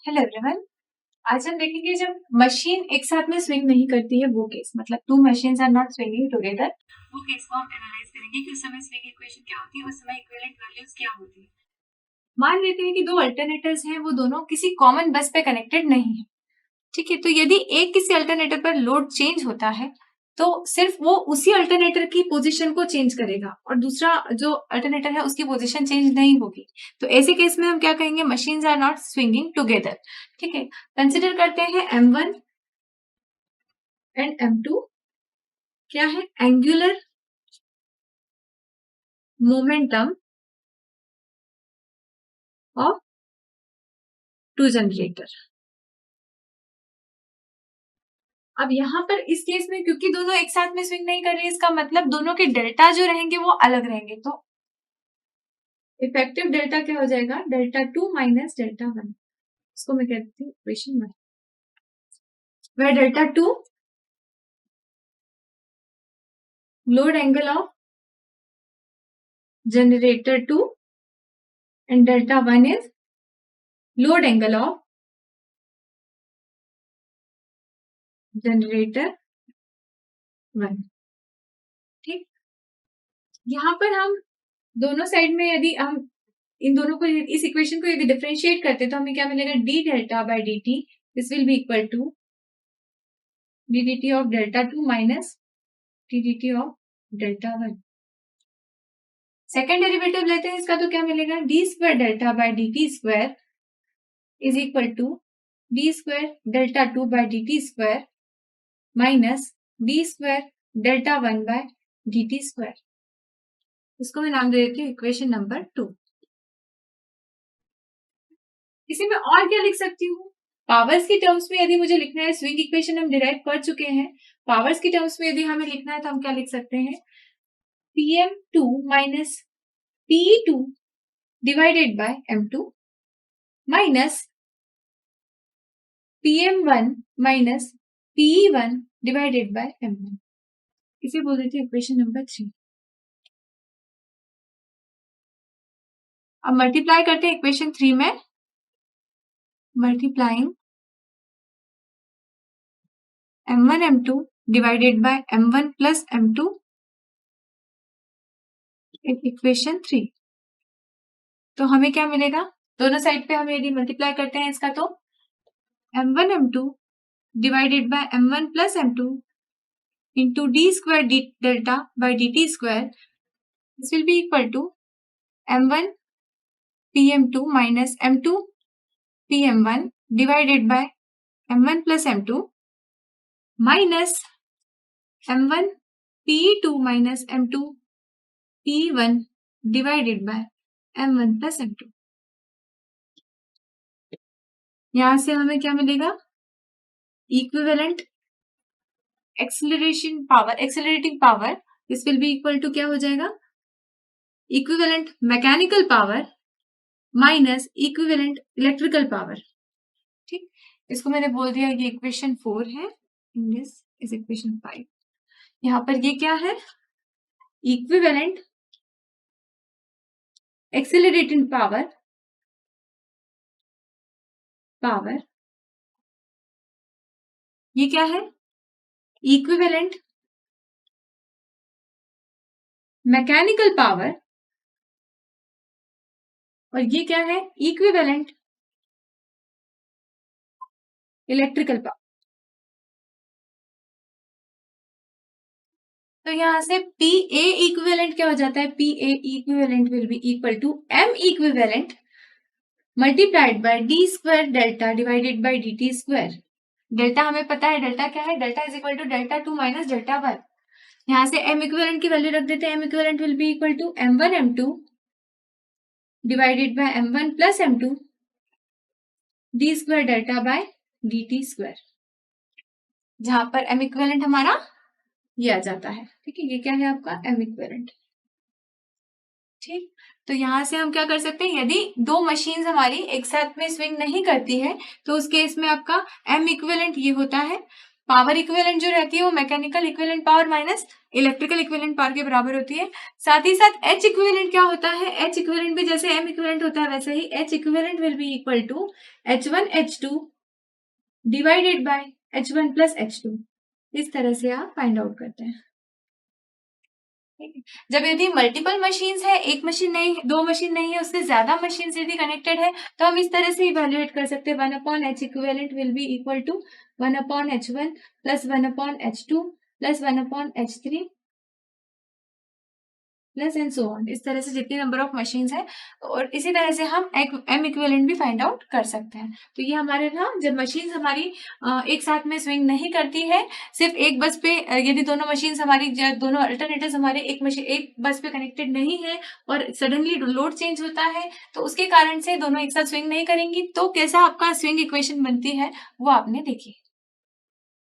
Hello everyone. आज हम देखेंगे जब मशीन एक साथ में स्विंग नहीं करती है वो केस, मतलब two machines are not swinging together, वो केस को हम एनालाइज करेंगे कि उस समय स्विंग इक्वेशन क्या होती है, उस समय इक्विवेलेंट वैल्यूज क्या होती है। मान लेते हैं कि दो अल्टरनेटर्स हैं, वो दोनों किसी कॉमन बस पे कनेक्टेड नहीं है। ठीक है, तो यदि एक किसी अल्टरनेटर पर लोड चेंज होता है तो सिर्फ वो उसी अल्टरनेटर की पोजीशन को चेंज करेगा और दूसरा जो अल्टरनेटर है उसकी पोजीशन चेंज नहीं होगी। तो ऐसे केस में हम क्या कहेंगे, machines are not swinging together. ठीक है, कंसिडर करते हैं M1 एंड M2 क्या है, angular momentum of two generator. अब यहाँ पर इस केस में क्योंकि दोनों एक साथ में स्विंग नहीं कर रहे, इसका मतलब दोनों के डेल्टा जो रहेंगे वो अलग रहेंगे, तो इफेक्टिव डेल्टा क्या हो जाएगा, डेल्टा 2 माइनस डेल्टा 1। इसको मैं कहती हूँ equation 1, where delta 2 load angle of generator 2 and delta 1 is load angle of generator 1। ठीक, यहाँ पर हम दोनों साइड में यदि हम इन दोनों को, इस इक्वेशन को यदि डिफरेंशिएट करते तो हमें क्या मिलेगा, d delta by d t, this will be equal to d d t of delta 2 minus d d t of delta 1। Second derivative लेते हैं इसका, तो क्या मिलेगा, d square delta by d t square is equal to d square delta 2 by d t square minus d square delta 1 by d t square. इसको मैं नाम दे देती हूँ इक्वेशन नंबर 2। इसी में और क्या लिख सकती हूँ, पावर्स की टर्म्स में यदि मुझे लिखना है, स्विंग इक्वेशन हम डिराइव कर चुके हैं, पावर्स की टर्म्स में यदि हमें लिखना है तो हम क्या लिख सकते हैं, PM2 minus PE2 divided by M2 minus PM1 minus PE1 divided by M1। इसे बोल देती हूँ इक्वेशन नंबर 3। अब मल्टीप्लाई करते हैं इक्वेशन 3 में, multiplying M1 M2 divided by M1 plus M2 equation 3। तो हमें क्या मिलेगा, दोनों साइड पे हम यदि मल्टीप्लाई करते हैं इसका, तो M1 M2 divided by M1 plus M2 into d square d delta by d t square, this will be equal to M1 PM2 minus M2 PM1 divided by M1 plus M2 minus M1 PE2 minus M2 PE1 divided by M1 plus M2। यहां से हमें क्या मिलेगा, equivalent acceleration power, accelerating power, this will be equal to क्या हो जाएगा, equivalent mechanical power minus equivalent electrical power. ठीक, इसको मैंने बोल दिया ये इक्वेशन 4 है, इन दिस इज इक्वेशन 5। यहां पर ये क्या है, इक्विवेलेंट एक्सेलरेटिंग पावर, पावर ये क्या है, इक्विवेलेंट मैकेनिकल पावर, और ये क्या है, इक्विवेलेंट इलेक्ट्रिकल पावर। तो यहां से PA इक्विवेलेंट क्या हो जाता है, PA equivalent will be equal to M equivalent multiplied by d square delta divided by d t square. Delta हमें पता है, डेल्टा क्या है, delta is equal to delta 2 minus delta 1। यहां से M इक्विवेलेंट की वैल्यू रख देते हैं, M equivalent will be equal to M1 M2 divided by M1 plus M2 d square delta by d t square, जहां पर M इक्विवेलेंट हमारा ये आ जाता है। ठीक है, ये क्या है आपका M इक्विवेलेंट। ठीक, तो यहां से हम क्या कर सकते हैं, यदि दो मशीन्स हमारी एक साथ में स्विंग नहीं करती है तो उस केस में आपका M इक्विवेलेंट ये होता है, पावर इक्विवेलेंट जो रहती है वो mechanical equivalent power minus electrical equivalent power के बराबर होती है। साथ ही साथ H इक्विवेलेंट क्या होता है, H इक्विवेलेंट भी जैसे M इक्विवेलेंट होता है वैसे ही H equivalent will be equal to H1 H2 divided by H1 plus H2। इस तरह से आप फाइंड आउट करते हैं। जब यदि मल्टीपल मशीन्स है, एक मशीन नहीं, दो मशीन नहीं है, उससे ज्यादा मशीन यदि कनेक्टेड है तो हम इस तरह से इवेल्युएट कर सकते हैं 1/H equivalent will be equal to 1/H1 plus 1/H2 plus 1/H3 plus and so on. इस तरह से जितनी नंबर ऑफ मशीन्स है और इसी तरह से हम एम इक्विवेलेंट भी फाइंड आउट कर सकते हैं। तो ये हमारे ना जब मशीन्स हमारी एक साथ में स्विंग नहीं करती है, सिर्फ एक बस पे यदि दोनों मशीन्स हमारी दोनों अल्टरनेटिव्स हमारे एक बस पे कनेक्टेड नहीं है और सडनली लोड चेंज होता है तो उसके कारण से दोनों एक साथ स्विंग नहीं करेंगी, तो कैसा आपका स्विंग इक्वेशन बनती है वो आपने देखी।